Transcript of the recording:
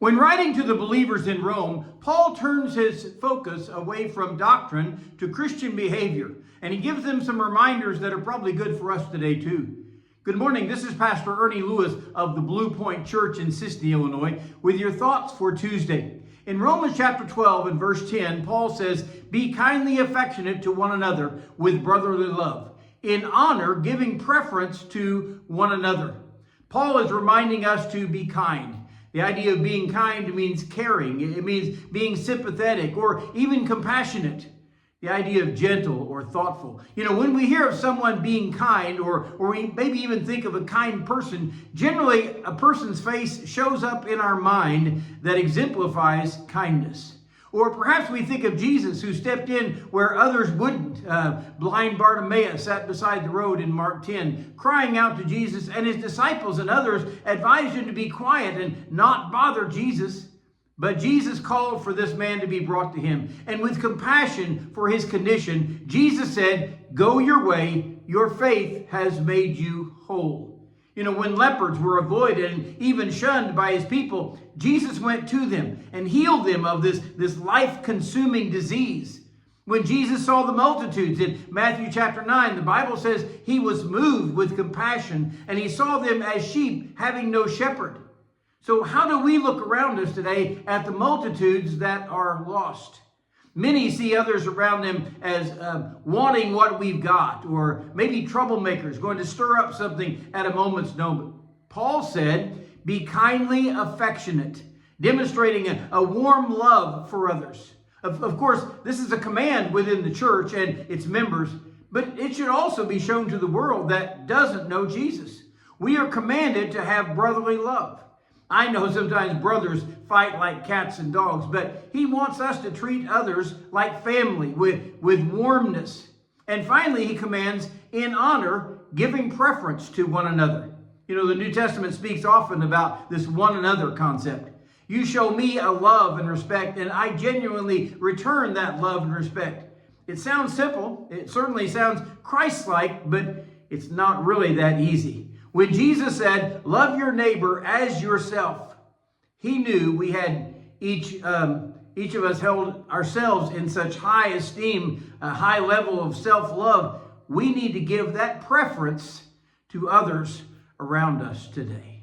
When writing to the believers in Rome, Paul turns his focus away from doctrine to Christian behavior, and he gives them some reminders that are probably good for us today too. Good morning, this is Pastor Ernie Lewis of the Blue Point Church in Sisney, Illinois, with your thoughts for Tuesday. In Romans chapter 12 and verse 10, Paul says, "Be kindly affectionate to one another with brotherly love, in honor giving preference to one another." Paul is reminding us to be kind. The idea of being kind means caring. It means being sympathetic or even compassionate. The idea of gentle or thoughtful. When we hear of someone being kind, or we maybe even think of a kind person, generally a person's face shows up in our mind that exemplifies kindness. Or perhaps we think of Jesus, who stepped in where others wouldn't. Blind Bartimaeus sat beside the road in Mark 10, crying out to Jesus, and his disciples and others advised him to be quiet and not bother Jesus. But Jesus called for this man to be brought to him. And with compassion for his condition, Jesus said, "Go your way, your faith has made you whole." When leopards were avoided and even shunned by his people, Jesus went to them and healed them of this life-consuming disease. When Jesus saw the multitudes in Matthew chapter 9, the Bible says he was moved with compassion and he saw them as sheep having no shepherd. So how do we look around us today at the multitudes that are lost? Many see others around them as wanting what we've got, or maybe troublemakers going to stir up something at a moment's notice. Paul said, "Be kindly affectionate," demonstrating a warm love for others. Of course, this is a command within the church and its members, but it should also be shown to the world that doesn't know Jesus. We are commanded to have brotherly love. I know sometimes brothers fight like cats and dogs, but he wants us to treat others like family with warmness. And finally, he commands, in honor, giving preference to one another. The New Testament speaks often about this one another concept. You show me a love and respect, and I genuinely return that love and respect. It sounds simple. It certainly sounds Christ-like, but it's not really that easy. When Jesus said, "Love your neighbor as yourself," he knew we had each of us held ourselves in such high esteem, a high level of self-love. We need to give that preference to others around us today.